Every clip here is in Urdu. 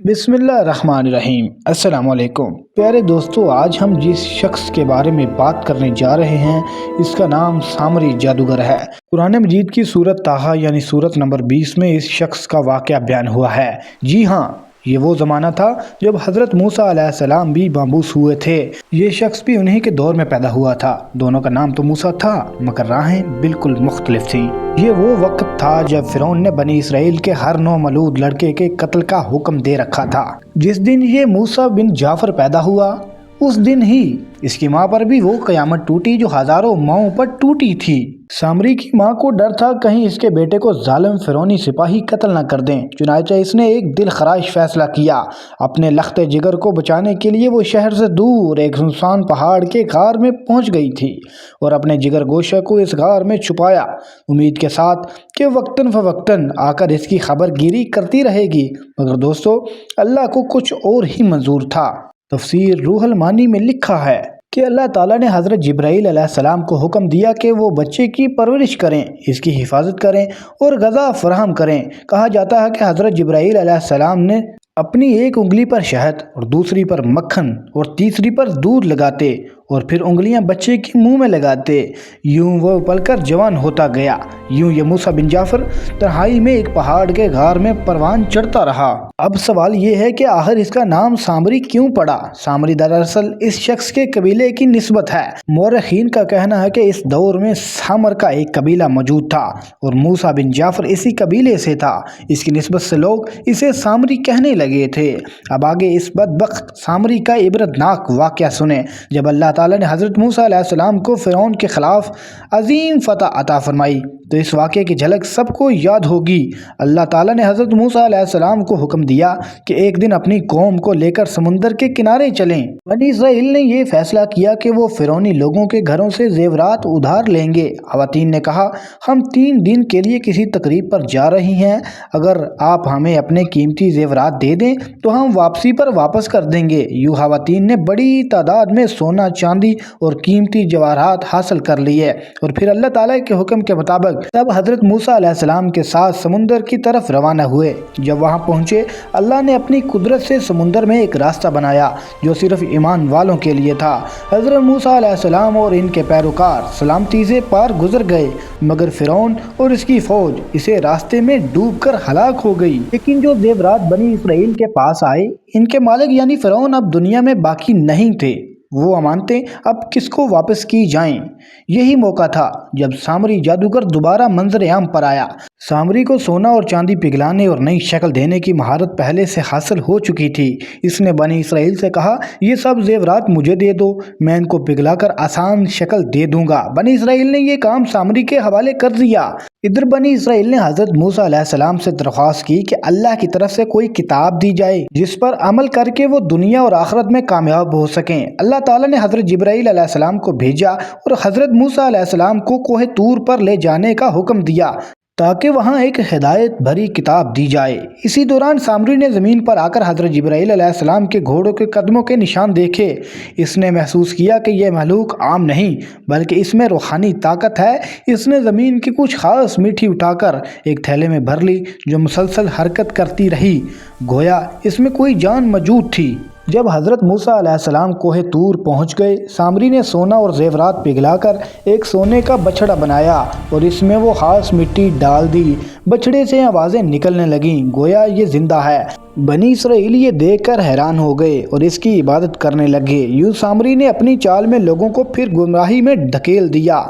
بسم اللہ الرحمن الرحیم۔ السلام علیکم پیارے دوستو، آج ہم جس شخص کے بارے میں بات کرنے جا رہے ہیں اس کا نام سامری جادوگر ہے۔ قرآن مجید کی سورۃ طٰہٰ یعنی سورۃ نمبر 20 میں اس شخص کا واقعہ بیان ہوا ہے۔ جی ہاں، یہ وہ زمانہ تھا جب حضرت موسیٰ علیہ السلام بھی مبعوث ہوئے تھے۔ یہ شخص بھی انہی کے دور میں پیدا ہوا تھا۔ دونوں کا نام تو موسیٰ تھا مگر راہیں بالکل مختلف تھیں۔ یہ وہ وقت تھا جب فرعون نے بنی اسرائیل کے ہر نومولود لڑکے کے قتل کا حکم دے رکھا تھا۔ جس دن یہ موسیٰ بن جعفر پیدا ہوا اس دن ہی اس کی ماں پر بھی وہ قیامت ٹوٹی جو ہزاروں ماؤں پر ٹوٹی تھی۔ سامری کی ماں کو ڈر تھا کہیں اس کے بیٹے کو ظالم فرعونی سپاہی قتل نہ کر دیں، چنانچہ اس نے ایک دل خراش فیصلہ کیا۔ اپنے لخت جگر کو بچانے کے لیے وہ شہر سے دور ایک سنسان پہاڑ کے غار میں پہنچ گئی تھی اور اپنے جگر گوشہ کو اس غار میں چھپایا، امید کے ساتھ کہ وقتاً فوقتاً آ کر اس کی خبر گیری کرتی رہے گی۔ مگر دوستو، اللہ کو کچھ اور ہی منظور تھا۔ تفسیر روح المانی میں لکھا ہے کہ اللہ تعالیٰ نے حضرت جبرائیل علیہ السلام کو حکم دیا کہ وہ بچے کی پرورش کریں، اس کی حفاظت کریں اور غذا فراہم کریں۔ کہا جاتا ہے کہ حضرت جبرائیل علیہ السلام نے اپنی ایک انگلی پر شہد اور دوسری پر مکھن اور تیسری پر دودھ لگاتے اور پھر انگلیاں بچے کے منہ میں لگاتے، یوں وہ پل کر جوان ہوتا گیا۔ یوں یہ موسیٰ بن جعفر تنہائی میں ایک پہاڑ کے غار میں پروان چڑھتا رہا۔ اب سوال یہ ہے کہ آخر اس کا نام سامری کیوں پڑا؟ سامری دراصل اس شخص کے قبیلے کی نسبت ہے۔ مورخین کا کہنا ہے کہ اس دور میں سامر کا ایک قبیلہ موجود تھا اور موسیٰ بن جعفر اسی قبیلے سے تھا۔ اس کی نسبت سے لوگ اسے سامری کہنے لگے تھے۔ اب آگے اس بدبخت سامری کا عبرتناک واقعہ سنیں۔ جب اللہ تعالیٰ نے حضرت موسیٰ علیہ السلام کو فرعون کے خلاف عظیم فتح عطا فرمائی تو اس واقعے کی جھلک سب کو یاد ہوگی۔ اللہ تعالیٰ نے حضرت موسیٰ علیہ السلام کو حکم دیا کہ ایک دن اپنی قوم کو لے کر سمندر کے کنارے چلیں۔ بنی اسرائیل نے یہ فیصلہ کیا کہ وہ فرعونی لوگوں کے گھروں سے زیورات ادھار لیں گے۔ خواتین نے کہا، ہم 3 دن کے لیے کسی تقریب پر جا رہی ہیں، اگر آپ ہمیں اپنے قیمتی زیورات دے دیں تو ہم واپسی پر واپس کر دیں گے۔ یوں خواتین نے بڑی تعداد میں سونا، چاندی اور قیمتی جواہرات حاصل کر لیے اور پھر اللہ تعالیٰ کے حکم کے مطابق تب حضرت موسیٰ علیہ السلام کے ساتھ سمندر کی طرف روانہ ہوئے۔ جب وہاں پہنچے، اللہ نے اپنی قدرت سے سمندر میں ایک راستہ بنایا جو صرف ایمان والوں کے لیے تھا۔ حضرت موسیٰ علیہ السلام اور ان کے پیروکار سلامتی سے پار گزر گئے، مگر فرعون اور اس کی فوج اسے راستے میں ڈوب کر ہلاک ہو گئی۔ لیکن جو زیورات بنی اسرائیل کے پاس آئے، ان کے مالک یعنی فرعون اب دنیا میں باقی نہیں تھے۔ وہ امانتیں اب کس کو واپس کی جائیں؟ یہی موقع تھا جب سامری جادوگر دوبارہ منظر عام پر آیا۔ سامری کو سونا اور چاندی پگھلانے اور نئی شکل دینے کی مہارت پہلے سے حاصل ہو چکی تھی۔ اس نے بنی اسرائیل سے کہا، یہ سب زیورات مجھے دے دو، میں ان کو پگھلا کر آسان شکل دے دوں گا۔ بنی اسرائیل نے یہ کام سامری کے حوالے کر دیا۔ ادھر بنی اسرائیل نے حضرت موسیٰ علیہ السلام سے درخواست کی کہ اللہ کی طرف سے کوئی کتاب دی جائے جس پر عمل کر کے وہ دنیا اور آخرت میں کامیاب ہو سکیں۔ اللہ تعالیٰ نے حضرت جبرائیل علیہ السلام کو بھیجا اور حضرت موسیٰ علیہ السلام کو کوہ طور پر لے جانے کا حکم دیا تاکہ وہاں ایک ہدایت بھری کتاب دی جائے۔ اسی دوران سامری نے زمین پر آ کر حضرت جبرائیل علیہ السلام کے گھوڑوں کے قدموں کے نشان دیکھے۔ اس نے محسوس کیا کہ یہ مخلوق عام نہیں بلکہ اس میں روحانی طاقت ہے۔ اس نے زمین کی کچھ خاص میٹھی اٹھا کر ایک تھیلے میں بھر لی جو مسلسل حرکت کرتی رہی، گویا اس میں کوئی جان موجود تھی۔ جب حضرت موسیٰ علیہ السلام کوہ طور پہنچ گئے، سامری نے سونا اور زیورات پگھلا کر ایک سونے کا بچھڑا بنایا اور اس میں وہ خاص مٹی ڈال دی۔ بچھڑے سے آوازیں نکلنے لگیں، گویا یہ زندہ ہے۔ بنی اسرائیل یہ دیکھ کر حیران ہو گئے اور اس کی عبادت کرنے لگے۔ یوں سامری نے اپنی چال میں لوگوں کو پھر گمراہی میں دھکیل دیا۔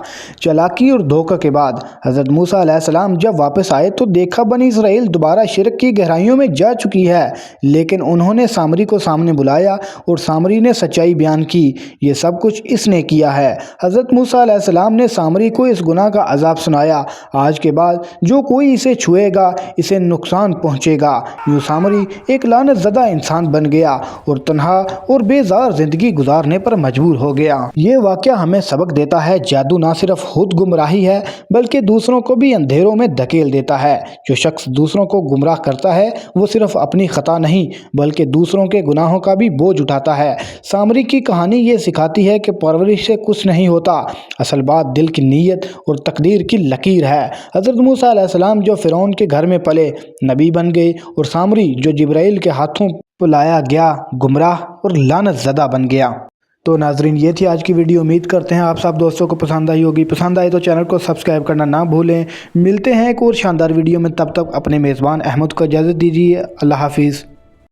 چالاکی اور دھوکہ کے بعد حضرت موسیٰ علیہ السلام جب واپس آئے تو دیکھا بنی اسرائیل دوبارہ شرک کی گہرائیوں میں جا چکی ہے، لیکن انہوں نے سامری کو سامنے بلایا اور سامری نے سچائی بیان کی۔ یہ سب کچھ اس نے کیا ہے۔ حضرت موسیٰ علیہ السلام نے سامری کو اس گناہ کا عذاب سنایا، آج کے بعد جو کوئی اسے چھوئے گا اسے نقصان پہنچے گا۔ یوں سامری ایک لعنت زدہ انسان بن گیا اور تنہا اور بیزار زندگی گزارنے پر مجبور ہو گیا۔ یہ واقعہ ہمیں سبق دیتا ہے، جادو نہ صرف خود گمراہی ہے بلکہ دوسروں کو بھی اندھیروں میں دھکیل دیتا ہے۔ جو شخص دوسروں کو گمراہ کرتا ہے وہ صرف اپنی خطا نہیں بلکہ دوسروں کے گناہوں کا بھی بوجھ اٹھاتا ہے۔ سامری کی کہانی یہ سکھاتی ہے کہ پرورش سے کچھ نہیں ہوتا، اصل بات دل کی نیت اور تقدیر کی لکیر ہے۔ حضرت موسیٰ علیہ السلام جو فرعون کے گھر میں پلے، نبی بن گئے اور سامری جو جبرائیل کے ہاتھوں پلایا گیا، گمراہ اور لعنت زدہ بن گیا۔ تو ناظرین یہ تھی آج کی ویڈیو، امید کرتے ہیں آپ سب دوستوں کو پسند آئی ہوگی۔ پسند آئے تو چینل کو سبسکرائب کرنا نہ بھولیں۔ ملتے ہیں ایک اور شاندار ویڈیو میں، تب تک اپنے میزبان احمد کو اجازت دیجیے۔ اللہ حافظ۔